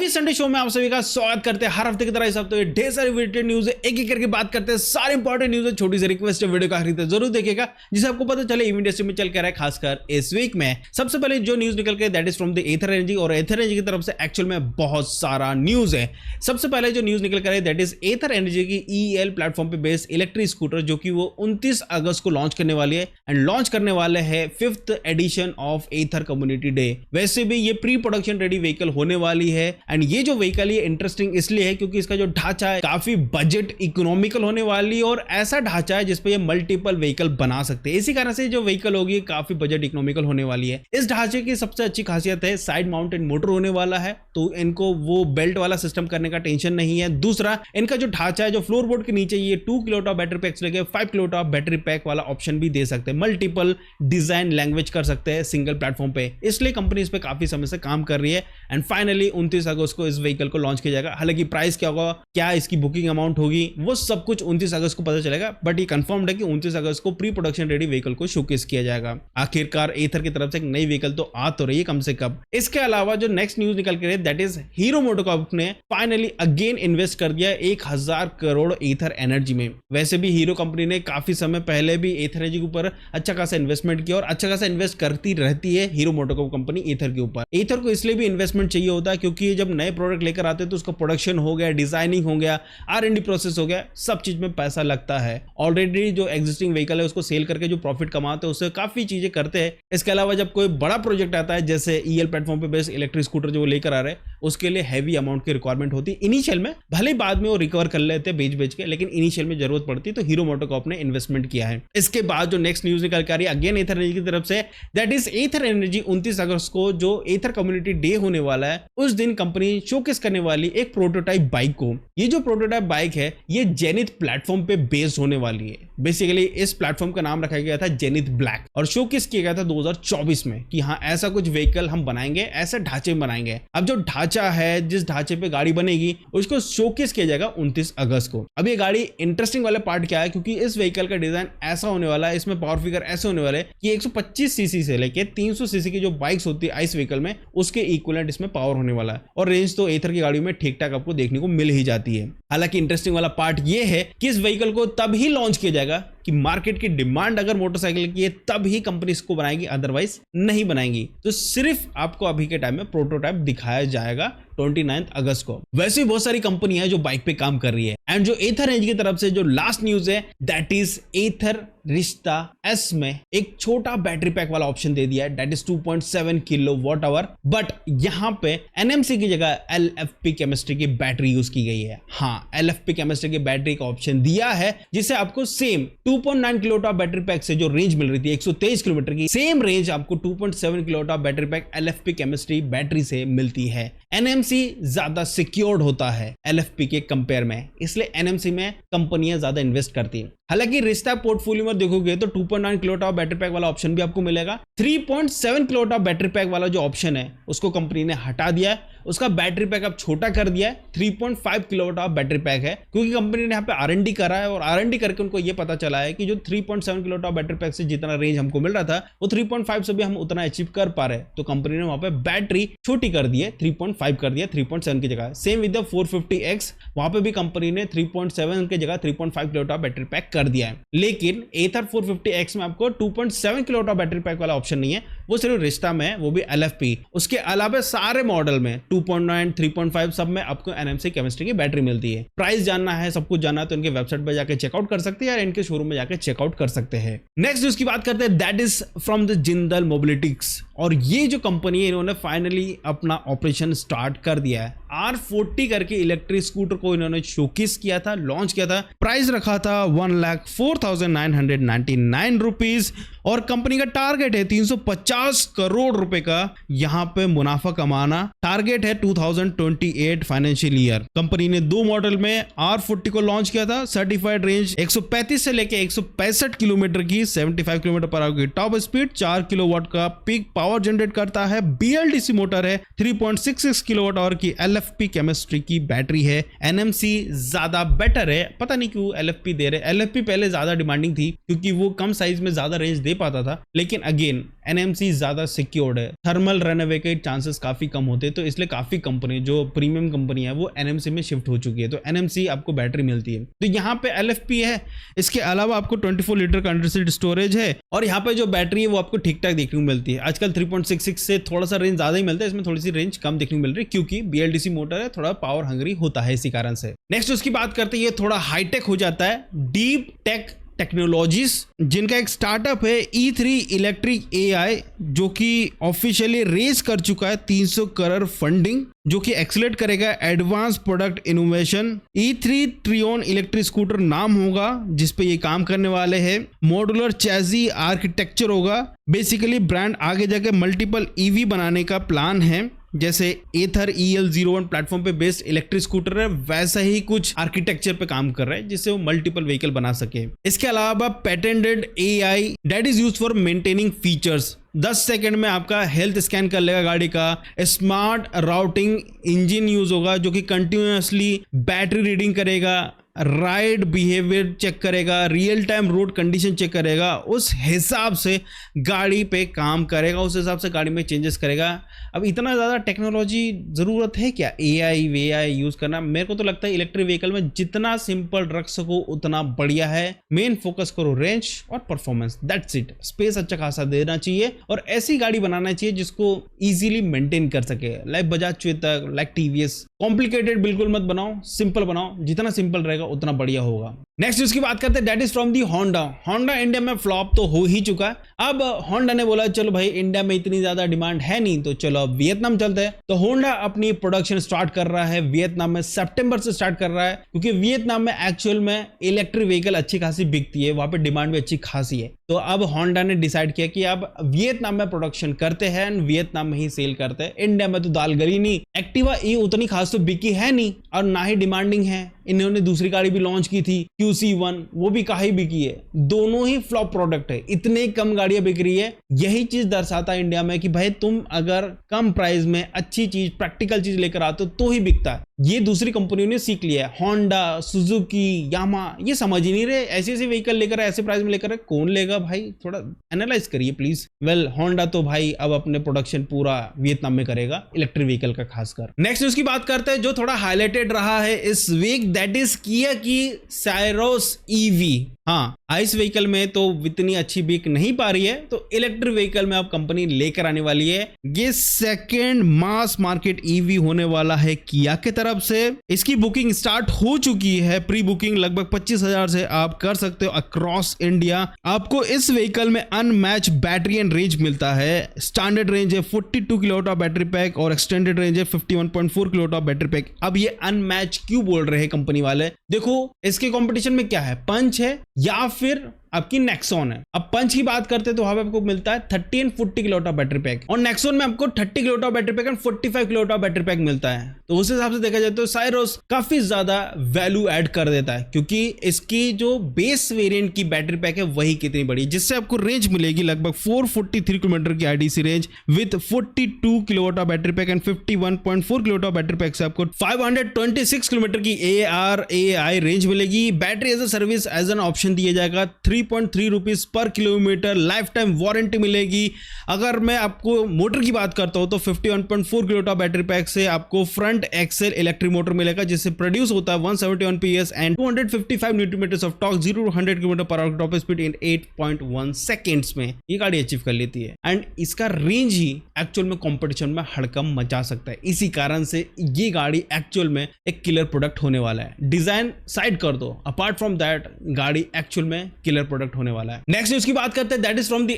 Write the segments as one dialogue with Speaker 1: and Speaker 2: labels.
Speaker 1: अभी Sunday show में आप सभी का स्वागत करते हैं। हर हफ्ते की तरह इस हफ्ते ढेर सारी रिलेटेड न्यूज है, एक एक करके बात करते हैं। सारे इंपॉर्टेंट न्यूज है। छोटी सी रिक्वेस्ट है, वीडियो का आखिरी तक जरूर देखिएगा जिससे आपको पता चले इवेंट इंडस्ट्री में चल कर रहा है। खासकर इस वीक में सबसे पहले जो न्यूज निकल के that is from the Ather Energy, और एथर एनर्जी की तरफ से एक्चुअल में बहुत सारा न्यूज है। सबसे पहले जो न्यूज निकल कर है दैट इज एथर एनर्जी की ईएल प्लेटफॉर्म पे बेस्ड इलेक्ट्रिक स्कूटर जो कि वो 29 अगस्त को लॉन्च करने वाली है एंड लॉन्च करने वाले है 5th edition of Ather community day. वैसे भी ये प्री प्रोडक्शन रेडी व्हीकल होने वाली है एंड ये जो व्हीकल ये इंटरेस्टिंग इसलिए है क्योंकि इसका जो ढांचा है काफी बजट इकोनॉमिकल होने वाली है और ऐसा ढांचा है जिसपे ये मल्टीपल व्हीकल बना सकते हैं। इसी कारण से जो व्हीकल होगी काफी बजट इकोनॉमिकल होने वाली है। इस ढांचे की सबसे अच्छी खासियत है साइड माउंटेड मोटर होने वाला है, तो इनको वो बेल्ट वाला सिस्टम करने का टेंशन नहीं है। दूसरा, इनका जो ढांचा है जो फ्लोर बोर्ड के नीचे ये 2 किलोवाट बैटरी पैक से लेकर 5 किलोवाट बैटरी पैक वाला ऑप्शन भी दे सकते हैं। मल्टीपल डिजाइन लैंग्वेज कर सकते हैं सिंगल प्लेटफॉर्म पे, इसलिए कंपनी इस पे काफी समय से काम कर रही है एंड फाइनली 29 अगस्त को इस व्हीकल को लॉन्च किया जाएगा। हालांकि प्राइस क्या होगा, क्या इसकी बुकिंग अमाउंट होगी, वो सब कुछ 29 अगस्त को पता चलेगा, बट ये कंफर्म्ड है कि 29 अगस्त को प्री प्रोडक्शन रेडी व्हीकल को शोकेस किया जाएगा। आखिरकार एथर की तरफ से एक नई व्हीकल तो आ तो रही है कम से कम। इसके अलावा जो नेक्स्ट न्यूज निकल के दैट इज हीरो मोटोकॉर्प ने फाइनली अगेन इन्वेस्ट कर दिया 1000 करोड़ एथर एनर्जी में। वैसे भी हीरो कंपनी ने काफी समय पहले भी एथर एनर्जी के ऊपर अच्छा खासा इन्वेस्टमेंट किया और अच्छा खासा इन्वेस्ट करती रहती है हीरो मोटोकॉर्प कंपनी एथर के ऊपर। एथर को इसलिए भी इन्वेस्टमेंट चाहिए होता है क्योंकि जब नए प्रोडक्ट लेकर आते हैं तो उसका प्रोडक्शन हो गया, डिजाइनिंग हो गया, R&D प्रोसेस हो गया, सब चीज में पैसा लगता है। ऑलरेडी जो एग्जिस्टिंग व्हीकल है उसको सेल करके जो प्रॉफिट कमाते हैं उससे काफी चीजें करते हैं। इसके अलावा जब कोई बड़ा प्रोजेक्ट आता है जैसे ईएल प्लेटफॉर्म पे बेस्ड इलेक्ट्रिक स्कूटर जो वो लेकर आ रहे हैं उसके लिए हैवी अमाउंट की रिक्वायरमेंट होती है इनिशियल में, भले बाद में वो रिकवर कर लेते हैं बेच के, लेकिन इनिशियल में जरूरत पड़ती है, तो हीरो मोटोकॉर्प ने इन्वेस्टमेंट किया है। इसके बाद जो नेक्स्ट न्यूज निकल कर आ रही है अगेन एथर एनर्जी की तरफ से दैट इज एथर एनर्जी 29 अगस्त को जो एथर कम्युनिटी डे होने वाला है उस दिन कंपनी शोकेस करने वाली एक प्रोटोटाइप बाइक को। ये जो प्रोटोटाइप बाइक है ये जेनिथ प्लेटफॉर्म पे बेस्ड होने वाली है। बेसिकली इस प्लेटफॉर्म का नाम रखा गया था जेनिथ ब्लैक और शोकेस किया गया था 2024 में कि हाँ ऐसा कुछ व्हीकल हम बनाएंगे, ऐसे ढांचे में बनाएंगे। अब जो ढांचा है जिस ढांचे पे गाड़ी बनेगी उसको शोकेस किया जाएगा 29 अगस्त को। अब ये गाड़ी इंटरेस्टिंग वाला पार्ट क्या है क्योंकि इस व्हीकल का डिजाइन ऐसा होने वाला है, इसमें पावर फिगर ऐसे होने वाले कि 125 सीसी से लेके 300 सीसी की जो बाइक्स होती है आइस व्हीकल में उसके इक्विवेलेंट इसमें पावर होने वाला है और रेंज तो एथर की गाड़ियों में ठीक ठाक आपको देखने को मिल ही जाती है। हालांकि इंटरेस्टिंग वाला पार्ट ये है कि इस व्हीकल को तब ही लॉन्च किया जाएगा कि मार्केट की डिमांड अगर मोटरसाइकिल की है तब ही कंपनी इसको बनाएगी, अदरवाइज नहीं बनाएंगी। तो सिर्फ आपको अभी के टाइम में प्रोटोटाइप दिखाया जाएगा 29 अगस्त को। वैसे बहुत सारी कंपनी है जो बाइक पे काम कर रही है एंड जो एथर एनर्जी की तरफ से जो लास्ट न्यूज है दैट इज एथर रिश्ता एस में एक छोटा बैटरी पैक वाला ऑप्शन दे दिया है that is 2.7 kilowatt hour, but यहां पे एनएमसी की जगह एलएफपी केमिस्ट्री की बैटरी यूज की गई है। हाँ, एलएफपी केमिस्ट्री की बैटरी का ऑप्शन दिया है जिससे आपको सेम 2.9 किलोवाट बैटरी पैक से जो रेंज मिल रही थी 123 किलोमीटर की, सेम रेंज आपको 2.7 kilowatt battery pack LFP chemistry battery से मिलती है। एनएमसी ज्यादा सिक्योर्ड होता है एलएफपी के कंपेयर में, इसलिए एनएमसी में कंपनियां ज्यादा इन्वेस्ट करती हैं। हालांकि रिश्ता पोर्टफोलियो में देखोगे तो 2.9 किलोवाट बैटरी पैक वाला ऑप्शन भी आपको मिलेगा। 3.7 किलोवाट बैटरी पैक वाला जो ऑप्शन है उसको कंपनी ने हटा दिया है, उसका बैटरी पैक अब छोटा कर दिया है, 3.5 किलोवाट बैटरी पैक है क्योंकि कंपनी ने यहाँ पे R&D करा है और R&D करके उनको ये पता चला है कि जो 3.7 किलोवाट बैटरी पैक से जितना रेंज हमको मिल रहा था वो 3.5 से भी हम उतना अचीव कर पा रहे हैं, तो कंपनी ने वहां पे बैटरी छोटी कर दी है, 3.5 कर दिया 3.7 की जगह। सेम विद द 450X वहां पे भी कंपनी ने 3.7 की जगह 3.5 किलोवाट बैटरी पैक कर दिया है। लेकिन एथर 450X में आपको 2.7 किलोवाट बैटरी पैक वाला ऑप्शन नहीं है, वो सिर्फ रिश्ता में है, वो भी LFP। उसके अलावा सारे मॉडल में 2.9 3.5 सब में आपको एनएमसी केमिस्ट्री की बैटरी मिलती है। प्राइस जानना है, सब कुछ जानना है तो इनके वेबसाइट पर जाकर चेकआउट कर सकते हैं या इनके शोरूम में जाकर चेकआउट कर सकते हैं। नेक्स्ट न्यूज की बात करते हैं that is from the Jindal Mobilitics, और ये जो कंपनी है इन्होंने फाइनली अपना ऑपरेशन स्टार्ट कर दिया है। R40 करके इलेक्ट्रिक स्कूटर को इन्होंने शोकेस किया था, लॉन्च किया था। प्राइस रखा था 1,04,999 रुपीज और कंपनी का टारगेट है 350 करोड़ रुपए का यहां पे मुनाफा कमाना। टारगेट है 2028 फाइनेंशियल ईयर। कंपनी ने 2 मॉडल में R40 को लॉन्च किया था। सर्टिफाइड रेंज 135 से लेके 165 किलोमीटर की, 75 किलोमीटर पर आवर की टॉप स्पीड, 4 किलोवाट का पीक पावर पावर जनरेट करता है, BLDC मोटर है, 3.66 किलोवाट आवर की LFP केमिस्ट्री की बैटरी है। NMC ज्यादा बेटर है, पता नहीं क्यों LFP दे रहे। LFP पहले ज्यादा डिमांडिंग थी क्योंकि वो कम साइज में ज्यादा रेंज दे पाता था, लेकिन अगेन NMC ज्यादा सिक्योर्ड है, थर्मल रनअवे के चांसेस काफी कम होते हैं, तो इसलिए काफी कंपनी जो प्रीमियम कंपनी है वो NMC में शिफ्ट हो चुकी है, तो NMC आपको बैटरी मिलती है। तो यहाँ पे LFP है, इसके अलावा आपको 24 लीटर का अंडरसीट स्टोरेज है, और यहाँ पे जो बैटरी है वो आपको ठीक ठाक देखने को मिलती है। आजकल 3.66 से थोड़ा सा रेंज ज्यादा ही मिलता है, इसमें थोड़ी सी रेंज कम देखने को मिल रही है क्योंकि BLDC मोटर है, थोड़ा पावर हंग्री होता है इसी कारण से। नेक्स्ट उसकी बात करते हैं, ये थोड़ा हाईटेक हो जाता है, डीप टेक टेक्नोलॉजीज, जिनका एक स्टार्टअप है E3 इलेक्ट्रिक AI, जो कि ऑफिशियली रेज कर चुका है 300 करोड़ फंडिंग, जो कि एक्सेलरेट करेगा advance product innovation. E3 Trion electric scooter नाम होगा जिसपे ये काम करने वाले हैं। मॉड्यूलर चैसी आर्किटेक्चर होगा। बेसिकली ब्रांड आगे जाके मल्टीपल EV बनाने का प्लान है, जैसे एथर EL01 प्लेटफॉर्म पे बेस्ड इलेक्ट्रिक स्कूटर है, वैसा ही कुछ आर्किटेक्चर पे काम कर रहा है जिससे वो मल्टीपल व्हीकल बना सके। इसके अलावा patented AI that is used for maintaining features, 10 second में आपका हेल्थ स्कैन कर लेगा गाड़ी का। स्मार्ट राउटिंग इंजन यूज होगा जो कि कंटिन्यूअसली बैटरी रीडिंग करेगा, राइड बिहेवियर चेक करेगा, real time road condition check करेगा, उस हिसाब से गाड़ी पे काम करेगा, उस हिसाब से गाड़ी में चेंजेस करेगा। अब इतना ज़्यादा टेक्नोलॉजी ज़रूरत है क्या AI यूज़ करना? मेरे को तो लगता है इलेक्ट्रिक व्हीकल में जितना सिंपल रख सको उतना बढ़िया है। मेन फोकस करो रेंज और परफॉर्मेंस, दैट्स इट। स्पेस अच्छा खासा देना चाहिए और ऐसी गाड़ी बनाना चाहिए जिसको इजीली मेंटेन कर सके, like Bajaj Chetak, like TVS। Complicated बिल्कुल मत बनाओ, सिंपल बनाओ, जितना सिंपल रहेगा उतना बढ़िया होगा। नेक्स्ट उसकी बात करते हैं, that is from the Honda. Honda India में फ्लॉप तो हो ही चुका है। अब होंडा ने बोला चलो भाई इंडिया में इतनी ज्यादा डिमांड है नहीं, तो चलो अब वियतनाम चलते हैं। तो होंडा अपनी प्रोडक्शन स्टार्ट कर रहा है वियतनाम में, सितंबर से स्टार्ट कर रहा है, क्योंकि वियतनाम में एक्चुअल में इलेक्ट्रिक व्हीकल अच्छी खासी बिकती है, वहां पे डिमांड भी अच्छी खासी है। तो अब होंडा ने डिसाइड किया कि अब वियतनाम में प्रोडक्शन करते हैं, वियतनाम में ही सेल करते हैं। इंडिया में तो दाल गली नहीं, एक्टिवा ई उतनी खास तो बिकी है नहीं और ना ही डिमांडिंग है। इन्होंने दूसरी गाड़ी भी लॉन्च की थी QC1, वो भी काहे बिकी है। दोनों ही फ्लॉप प्रोडक्ट है, इतने कम गाड़ियां बिक रही है। यही चीज दर्शाता है इंडिया में कि भाई तुम अगर कम प्राइस में अच्छी चीज, प्रैक्टिकल चीज लेकर आते हो तो ही बिकता है। ये दूसरी कंपनियों ने सीख लिया है। होंडा, सुजुकी, यामा ये समझ ही नहीं रहे, ऐसे ऐसे व्हीकल लेकर ऐसे प्राइस में लेकर कौन लेगा भाई, थोड़ा एनालाइज करिए प्लीज। वेल होंडा तो भाई अब अपने प्रोडक्शन पूरा वियतनाम में करेगा इलेक्ट्रिक व्हीकल का खासकर। नेक्स्ट उसकी बात करते हैं जो थोड़ा हाईलाइटेड रहा है इस वीक, दैट इज किया की साइरोस EV। हाँ, आइस व्हीकल में तो इतनी अच्छी बिक नहीं पा रही है, तो इलेक्ट्रिक व्हीकल में अब कंपनी लेकर आने वाली है। ये सेकेंड मास मार्केट EV होने वाला है किया के तरफ से। इसकी बुकिंग स्टार्ट हो चुकी है, प्री बुकिंग लगभग 25,000 से आप कर सकते हो अक्रॉस इंडिया। आपको इस व्हीकल में अनमैच बैटरी एंड रेंज मिलता है। स्टैंडर्ड रेंज है 42 किलोवाट बैटरी पैक और एक्सटेंडेड रेंज है 51.4 किलोवाट बैटरी पैक। अब ये अनमैच क्यों बोल रहे हैं कंपनी वाले? देखो इसके कंपटीशन में क्या है, पंच है या फिर आपकी नेक्सॉन है। अब पंच की बात करते हैं तो वहां पे आपको मिलता है 30 एंड 40 किलोवाट बैटरी पैक, और नेक्सॉन में आपको 30 kilowatt battery pack and 45 kilowatt battery pack मिलता है। तो उस हिसाब से देखा जाए तो साइरोस काफी ज्यादा वैल्यू ऐड कर देता है, क्योंकि इसकी जो बेस वेरिएंट की बैटरी पैक है वही कितनी बड़ी, जिससे आपको रेंज मिलेगी लगभग 443 किलोमीटर की IDC range with 42 kilowatt battery pack and 51.4 kilowatt battery pack से आपको 526 किलोमीटर की ARAI रेंज मिलेगी। Battery as a service as an option दिया जाएगा, 3.3 rupees per kilometre life time warranty मिलेगी। अगर मैं आपको मोटर की बात करता हूं तो 51.4 किलोवाट बैटरी पैक से आपको फ्रंट एक्सेल इलेक्ट्रिक मोटर मिलेगा, जिससे प्रोड्यूस होता है 171 PS and 255 newton metres of torque, 0 to 100 kilometre पर hour top speed in 8.1 seconds में ये गाड़ी अचीव कर लेती है। एंड इसका रेंज ही एक्चुअल में कंपटीशन में हड़कम मचा सकता है। इसी कारण से ये गाड़ी एक्चुअल में एक किलर प्रोडक्ट होने वाला है। डिजाइन साइड कर दो, अपार्ट फ्रॉम दैट गाड़ी एक्चुअल में किलर प्रोडक्ट होने वाला है। नेक्स्ट उसकी बात करते हैं, that is from the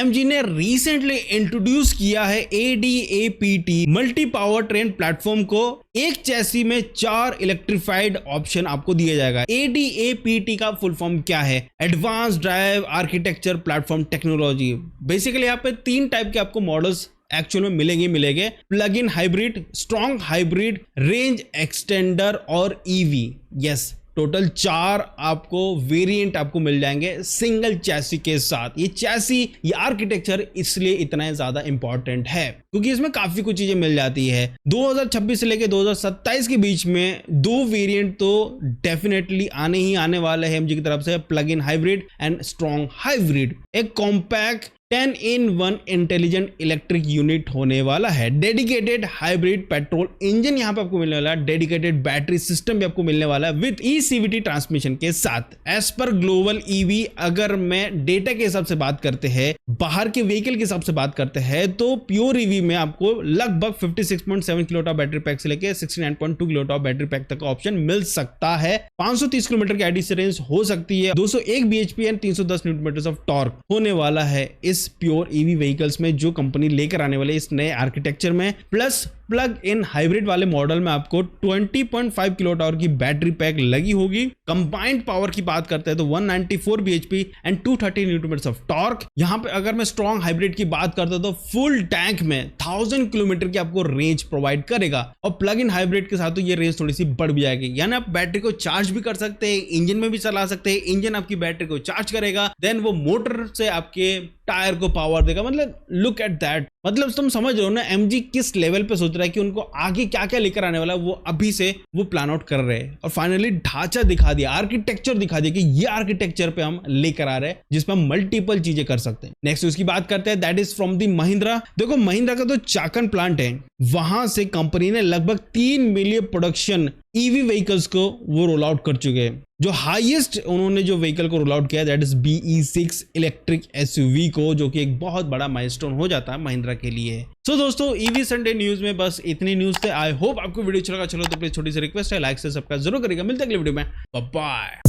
Speaker 1: MG ने रिसेंटली इंट्रोड्यूस किया है ADAPT multi power train platform को। एक चैसी में 4 इलेक्ट्रिफाइड ऑप्शन आपको दिया जाएगा। ADAPT का फुल फॉर्म क्या है? Advance drive architecture platform technology. Basically यहाँ पे 3 टाइप के आपको मॉडल्स एक्चुअल में मिलेंगे, plug in hybrid, strong hybrid, range extender और EV। यस, टोटल 4 आपको वेरिएंट आपको मिल जाएंगे सिंगल चैसी के साथ। ये चैसी, ये आर्किटेक्चर इसलिए इतना ज्यादा इंपॉर्टेंट है क्योंकि इसमें काफी कुछ चीजें मिल जाती है। 2026 से लेके 2027 के बीच में 2 वेरिएंट तो डेफिनेटली आने ही आने वाले हैं एमजी की तरफ से, plug in hybrid and strong hybrid. एक compact 10-in-1 intelligent electric unit होने वाला है, डेडिकेटेड हाइब्रिड पेट्रोल इंजन यहां पे आपको मिलने वाला है, डेडिकेटेड बैटरी सिस्टम भी आपको मिलने वाला है विद ECVT ट्रांसमिशन के साथ। एज पर ग्लोबल ईवी, अगर मैं डेटा के हिसाब से बात करते हैं, बाहर के व्हीकल के हिसाब से बात करते हैं, तो प्योर ईवी में आपको लगभग 56.7 किलोवाट बैटरी पैक से लेके 69.2 किलोवाट बैटरी पैक तक का ऑप्शन मिल सकता है। 530 किलोमीटर की आईडीसी रेंज हो सकती है, 201 bhp and 310 Newton of torque होने वाला है इस प्योर ईवी व्हीकल्स में जो कंपनी लेकर आने वाले इस नए आर्किटेक्चर में। प्लस प्लग इन हाइब्रिड वाले मॉडल में आपको 20.5 किलोवाट आवर की बैटरी पैक लगी होगी। कंबाइंड पावर की बात करते हैं तो 194 bhp and 230 Newton of torque. यहां पे अगर मैं स्ट्रॉन्ग हाइब्रिड की बात करता हूं तो फुल टैंक में 1000 किलोमीटर की आपको रेंज प्रोवाइड करेगा और प्लग इन हाइब्रिड के साथ तो ये रेंज थोड़ी सी बढ़ भी जाएगी, यानी आप बैटरी को चार्ज भी कर सकते हैं, इंजन में भी चला सकते हैं, इंजन आपकी बैटरी को चार्ज करेगा, देन वो मोटर से आपके टायर को पावर देगा। मतलब लुक एट दैट, मतलब तुम समझ रहे हो ना एमजी किस लेवल पे सोच रहा है कि उनको आगे क्या क्या लेकर आने वाला है, वो अभी से वो प्लान आउट कर रहे हैं। और फाइनली ढांचा दिखा दिया, आर्किटेक्चर दिखा दिया कि ये आर्किटेक्चर पे हम लेकर आ रहे हैं जिसमें हम मल्टीपल चीजें कर सकते हैं। नेक्स्ट उसकी बात करते हैं, that is from the Mahindra. देखो महिंद्रा का तो चाकन प्लांट है, वहां से कंपनी ने लगभग 3 मिलियन प्रोडक्शन ईवी व्हीकल्स को वो रोल आउट कर चुके हैं। जो हाईएस्ट उन्होंने जो व्हीकल को रोल आउट किया that is BE6 electric SUV को, जो कि एक बहुत बड़ा माइलस्टोन हो जाता है महिंद्रा के लिए। सो दोस्तों ईवी संडे न्यूज में बस इतनी न्यूज थे। आई होप आपको वीडियो अच्छा लगा। चलो तो प्लीज छोटी सी रिक्वेस्ट है, लाइक से सब्सक्राइब जरूर करेगा। मिलते हैं अगले वीडियो में, बाय बाय।